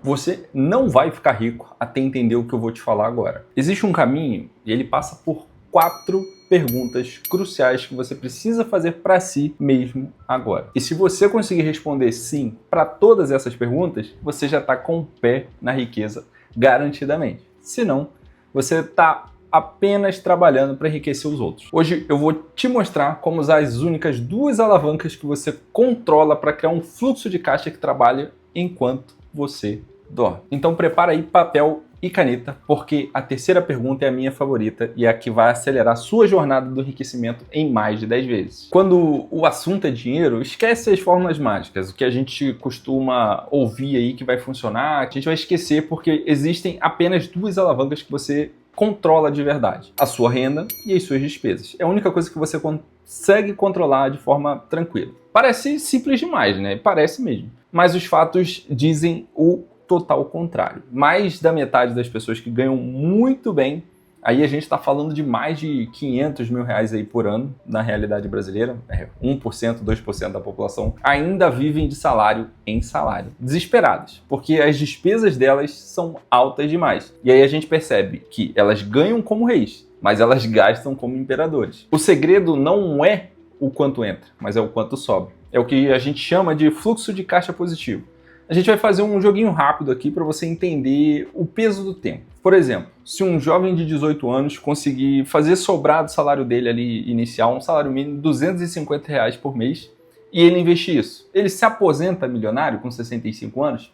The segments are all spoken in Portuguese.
Você não vai ficar rico até entender o que eu vou te falar agora. Existe um caminho e ele passa por 4 perguntas cruciais que você precisa fazer para si mesmo agora. E se você conseguir responder sim para todas essas perguntas, você já está com o pé na riqueza garantidamente. Se não, você está apenas trabalhando para enriquecer os outros. Hoje eu vou te mostrar como usar as únicas 2 alavancas que você controla para criar um fluxo de caixa que trabalhe enquanto você dorme. Então prepara aí papel e caneta, porque a terceira pergunta é a minha favorita e é a que vai acelerar a sua jornada do enriquecimento em mais de 10 vezes. Quando o assunto é dinheiro, esquece as fórmulas mágicas, o que a gente costuma ouvir aí que vai funcionar, a gente vai esquecer porque existem apenas 2 alavancas que você controla de verdade: a sua renda e as suas despesas. É a única coisa que você consegue controlar de forma tranquila. Parece simples demais, né? Parece mesmo. Mas os fatos dizem o total contrário. Mais da metade das pessoas que ganham muito bem, aí a gente está falando de mais de 500 mil reais aí por ano na realidade brasileira, 1%, 2% da população, ainda vivem de salário em salário. Desesperadas, porque as despesas delas são altas demais. E aí a gente percebe que elas ganham como reis, mas elas gastam como imperadores. O segredo não é o quanto entra, mas é o quanto sobra. É o que a gente chama de fluxo de caixa positivo. A gente vai fazer um joguinho rápido aqui para você entender o peso do tempo. Por exemplo, se um jovem de 18 anos conseguir fazer sobrar do salário dele ali inicial, um salário mínimo de R$250 por mês, e ele investir isso, ele se aposenta milionário com 65 anos?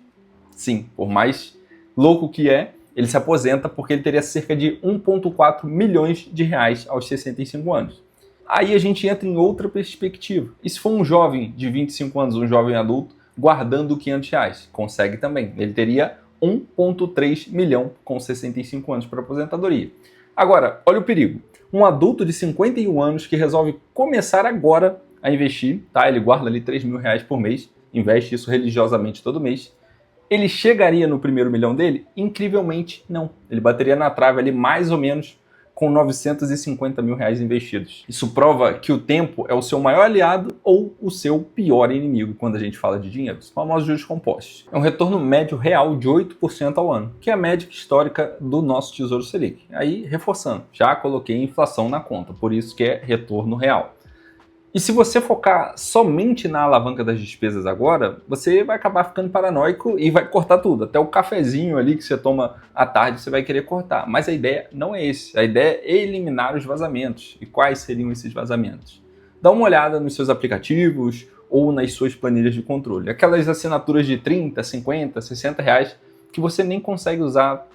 Sim, por mais louco que é, ele se aposenta porque ele teria cerca de 1,4 milhões de reais aos 65 anos. Aí a gente entra em outra perspectiva. E se for um jovem de 25 anos, um jovem adulto, guardando R$500, consegue também. Ele teria 1,3 milhão com 65 anos para aposentadoria. Agora, olha o perigo. Um adulto de 51 anos que resolve começar agora a investir, tá? Ele guarda ali R$3.000 por mês, investe isso religiosamente todo mês. Ele chegaria no primeiro milhão dele? Incrivelmente não. Ele bateria na trave ali mais ou menos com R$950 mil investidos. Isso prova que o tempo é o seu maior aliado ou o seu pior inimigo quando a gente fala de dinheiro, os famosos juros compostos. É um retorno médio real de 8% ao ano, que é a média histórica do nosso Tesouro Selic. Aí, reforçando, já coloquei inflação na conta, por isso que é retorno real. E se você focar somente na alavanca das despesas agora, você vai acabar ficando paranoico e vai cortar tudo. Até o cafezinho ali que você toma à tarde você vai querer cortar. Mas a ideia não é esse. A ideia é eliminar os vazamentos. E quais seriam esses vazamentos? Dá uma olhada nos seus aplicativos ou nas suas planilhas de controle. Aquelas assinaturas de 30, 50, 60 reais que você nem consegue usar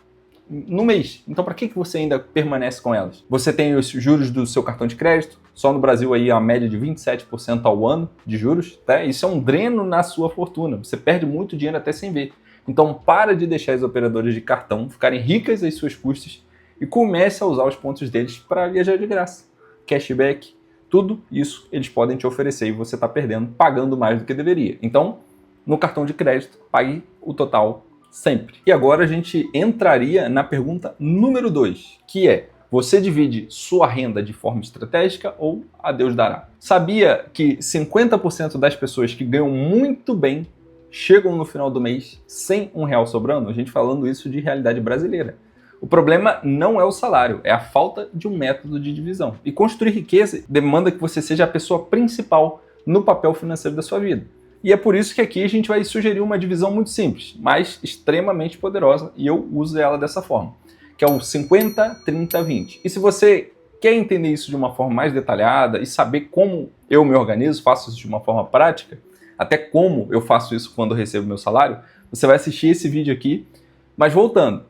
no mês. Então, para que você ainda permanece com elas? Você tem os juros do seu cartão de crédito, só no Brasil aí a média de 27% ao ano de juros, tá? Isso é um dreno na sua fortuna. Você perde muito dinheiro até sem ver. Então, para de deixar as operadoras de cartão ficarem ricas às suas custas e comece a usar os pontos deles para viajar de graça. Cashback, tudo isso eles podem te oferecer e você está perdendo, pagando mais do que deveria. Então, no cartão de crédito, pague o total sempre. E agora a gente entraria na pergunta número 2, que é: você divide sua renda de forma estratégica ou a Deus dará? Sabia que 50% das pessoas que ganham muito bem chegam no final do mês sem R$1 sobrando? A gente falando isso de realidade brasileira. O problema não é o salário, é a falta de um método de divisão. E construir riqueza demanda que você seja a pessoa principal no papel financeiro da sua vida. E é por isso que aqui a gente vai sugerir uma divisão muito simples, mas extremamente poderosa, e eu uso ela dessa forma, que é o 50, 30, 20. E se você quer entender isso de uma forma mais detalhada e saber como eu me organizo, faço isso de uma forma prática, até como eu faço isso quando eu recebo meu salário, você vai assistir esse vídeo aqui. Mas voltando,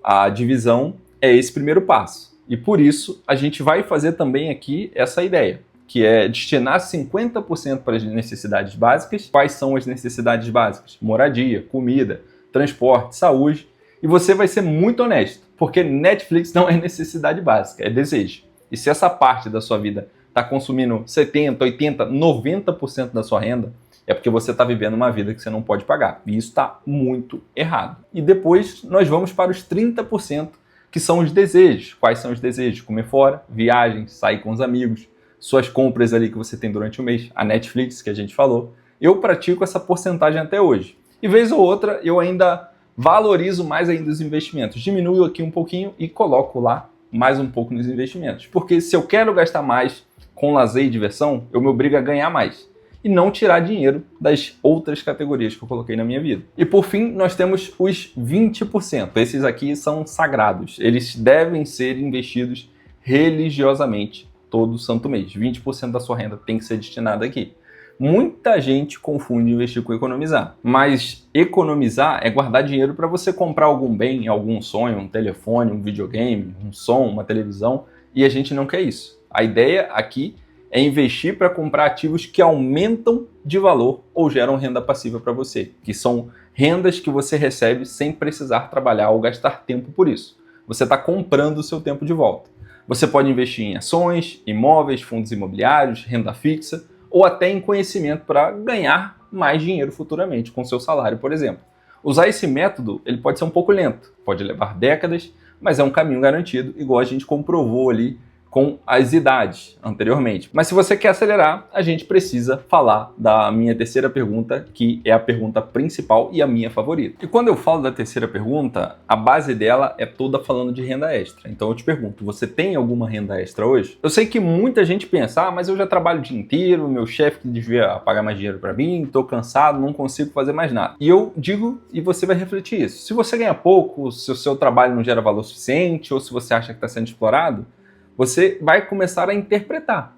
a divisão é esse primeiro passo. E por isso a gente vai fazer também aqui essa ideia, que é destinar 50% para as necessidades básicas. Quais são as necessidades básicas? Moradia, comida, transporte, saúde. E você vai ser muito honesto, porque Netflix não é necessidade básica, é desejo. E se essa parte da sua vida está consumindo 70%, 80%, 90% da sua renda, é porque você está vivendo uma vida que você não pode pagar. E isso está muito errado. E depois nós vamos para os 30%, que são os desejos. Quais são os desejos? Comer fora, viagens, sair com os amigos, suas compras ali que você tem durante o mês, a Netflix que a gente falou. Eu pratico essa porcentagem até hoje. E vez ou outra eu ainda valorizo mais ainda os investimentos. Diminuo aqui um pouquinho e coloco lá mais um pouco nos investimentos. Porque se eu quero gastar mais com lazer e diversão, eu me obrigo a ganhar mais e não tirar dinheiro das outras categorias que eu coloquei na minha vida. E por fim, nós temos os 20%. Esses aqui são sagrados. Eles devem ser investidos religiosamente todo santo mês. 20% da sua renda tem que ser destinada aqui. Muita gente confunde investir com economizar, mas economizar é guardar dinheiro para você comprar algum bem, algum sonho, um telefone, um videogame, um som, uma televisão, e a gente não quer isso. A ideia aqui é investir para comprar ativos que aumentam de valor ou geram renda passiva para você, que são rendas que você recebe sem precisar trabalhar ou gastar tempo por isso. Você está comprando o seu tempo de volta. Você pode investir em ações, imóveis, fundos imobiliários, renda fixa, ou até em conhecimento para ganhar mais dinheiro futuramente com seu salário, por exemplo. Usar esse método ele pode ser um pouco lento, pode levar décadas, mas é um caminho garantido, igual a gente comprovou ali com as idades anteriormente. Mas se você quer acelerar, a gente precisa falar da minha terceira pergunta, que é a pergunta principal e a minha favorita. E quando eu falo da terceira pergunta, a base dela é toda falando de renda extra. Então eu te pergunto, você tem alguma renda extra hoje? Eu sei que muita gente pensa, mas eu já trabalho o dia inteiro, meu chefe que devia pagar mais dinheiro para mim, estou cansado, não consigo fazer mais nada. E eu digo, e você vai refletir isso. Se você ganha pouco, se o seu trabalho não gera valor suficiente, ou se você acha que está sendo explorado, você vai começar a interpretar.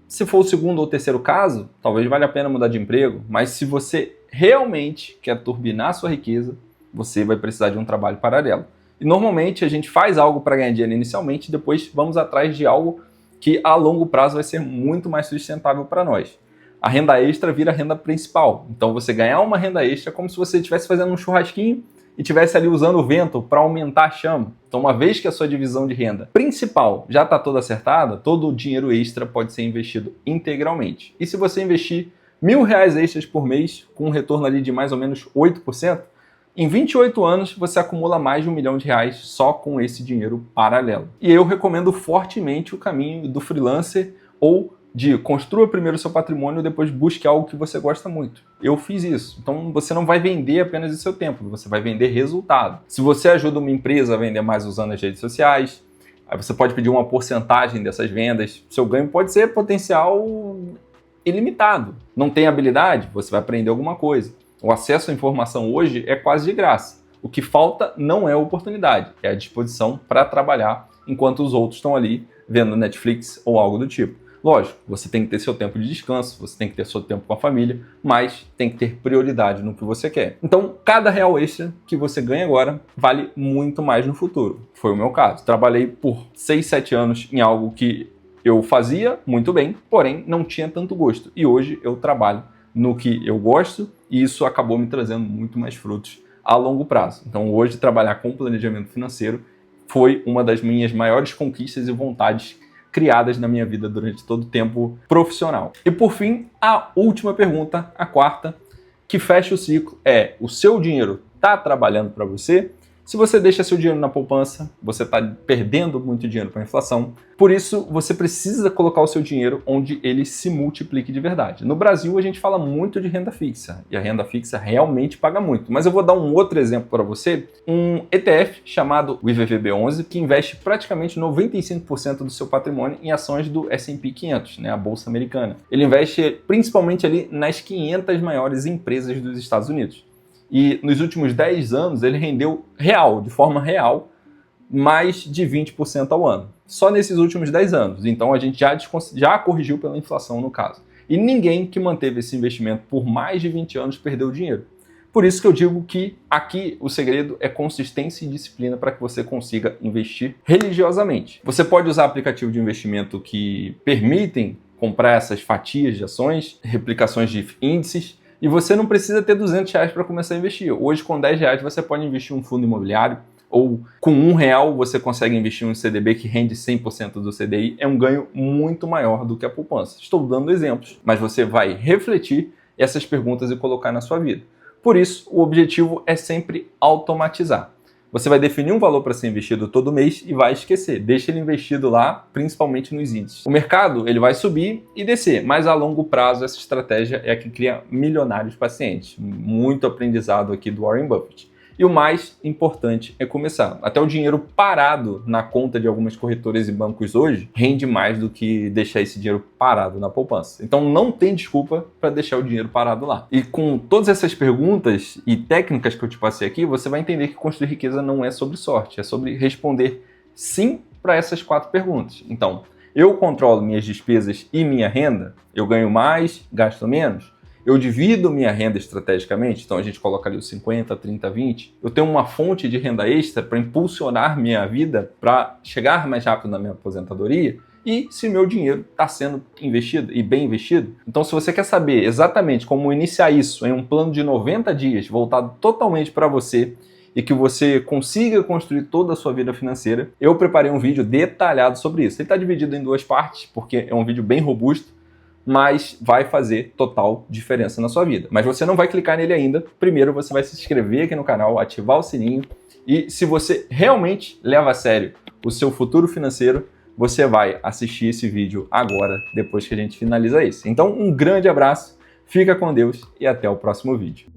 Se for o segundo ou terceiro caso, talvez valha a pena mudar de emprego, mas se você realmente quer turbinar sua riqueza, você vai precisar de um trabalho paralelo. E normalmente a gente faz algo para ganhar dinheiro inicialmente e depois vamos atrás de algo que a longo prazo vai ser muito mais sustentável para nós. A renda extra vira a renda principal. Então você ganhar uma renda extra é como se você estivesse fazendo um churrasquinho e estivesse ali usando o vento para aumentar a chama. Então, uma vez que a sua divisão de renda principal já está toda acertada, todo o dinheiro extra pode ser investido integralmente. E se você investir R$1.000 extras por mês, com um retorno ali de mais ou menos 8%, em 28 anos você acumula mais de R$1 milhão só com esse dinheiro paralelo. E eu recomendo fortemente o caminho do freelancer ou de construa primeiro o seu patrimônio e depois busque algo que você gosta muito. Eu fiz isso. Então você não vai vender apenas o seu tempo, você vai vender resultado. Se você ajuda uma empresa a vender mais usando as redes sociais, aí você pode pedir uma porcentagem dessas vendas. Seu ganho pode ser potencial ilimitado. Não tem habilidade? Você vai aprender alguma coisa. O acesso à informação hoje é quase de graça. O que falta não é oportunidade, é a disposição para trabalhar enquanto os outros estão ali vendo Netflix ou algo do tipo. Lógico, você tem que ter seu tempo de descanso, você tem que ter seu tempo com a família, mas tem que ter prioridade no que você quer. Então, cada real extra que você ganha agora vale muito mais no futuro. Foi o meu caso. Trabalhei por 6, 7 anos em algo que eu fazia muito bem, porém não tinha tanto gosto. E hoje eu trabalho no que eu gosto e isso acabou me trazendo muito mais frutos a longo prazo. Então, hoje trabalhar com planejamento financeiro foi uma das minhas maiores conquistas e vontades criadas na minha vida durante todo o tempo profissional. E por fim, a última pergunta, a quarta, que fecha o ciclo é: o seu dinheiro está trabalhando para você? Se você deixa seu dinheiro na poupança, você está perdendo muito dinheiro para a inflação. Por isso, você precisa colocar o seu dinheiro onde ele se multiplique de verdade. No Brasil, a gente fala muito de renda fixa, e a renda fixa realmente paga muito. Mas eu vou dar um outro exemplo para você, um ETF chamado IVVB11, que investe praticamente 95% do seu patrimônio em ações do S&P 500, né, a Bolsa Americana. Ele investe principalmente ali nas 500 maiores empresas dos Estados Unidos. E nos últimos 10 anos ele rendeu de forma real, mais de 20% ao ano. Só nesses últimos 10 anos. Então a gente já corrigiu pela inflação no caso. E ninguém que manteve esse investimento por mais de 20 anos perdeu dinheiro. Por isso que eu digo que aqui o segredo é consistência e disciplina para que você consiga investir religiosamente. Você pode usar aplicativo de investimento que permitem comprar essas fatias de ações, replicações de índices, e você não precisa ter R$200 para começar a investir. Hoje, com R$10, você pode investir em um fundo imobiliário, ou com R$1 você consegue investir em um CDB que rende 100% do CDI. É um ganho muito maior do que a poupança. Estou dando exemplos, mas você vai refletir essas perguntas e colocar na sua vida. Por isso, o objetivo é sempre automatizar. Você vai definir um valor para ser investido todo mês e vai esquecer. Deixa ele investido lá, principalmente nos índices. O mercado ele vai subir e descer, mas a longo prazo essa estratégia é a que cria milionários pacientes. Muito aprendizado aqui do Warren Buffett. E o mais importante é começar. Até o dinheiro parado na conta de algumas corretoras e bancos hoje rende mais do que deixar esse dinheiro parado na poupança. Então não tem desculpa para deixar o dinheiro parado lá. E com todas essas perguntas e técnicas que eu te passei aqui, você vai entender que construir riqueza não é sobre sorte, é sobre responder sim para essas 4 perguntas. Então, eu controlo minhas despesas e minha renda? Eu ganho mais, gasto menos? Eu divido minha renda estrategicamente, então a gente coloca ali os 50, 30, 20. Eu tenho uma fonte de renda extra para impulsionar minha vida, para chegar mais rápido na minha aposentadoria. E se meu dinheiro está sendo investido e bem investido. Então, se você quer saber exatamente como iniciar isso em um plano de 90 dias, voltado totalmente para você, e que você consiga construir toda a sua vida financeira, eu preparei um vídeo detalhado sobre isso. Ele está dividido em 2 partes, porque é um vídeo bem robusto, mas vai fazer total diferença na sua vida. Mas você não vai clicar nele ainda. Primeiro você vai se inscrever aqui no canal, ativar o sininho, e se você realmente leva a sério o seu futuro financeiro, você vai assistir esse vídeo agora, depois que a gente finaliza esse. Então, um grande abraço, fica com Deus e até o próximo vídeo.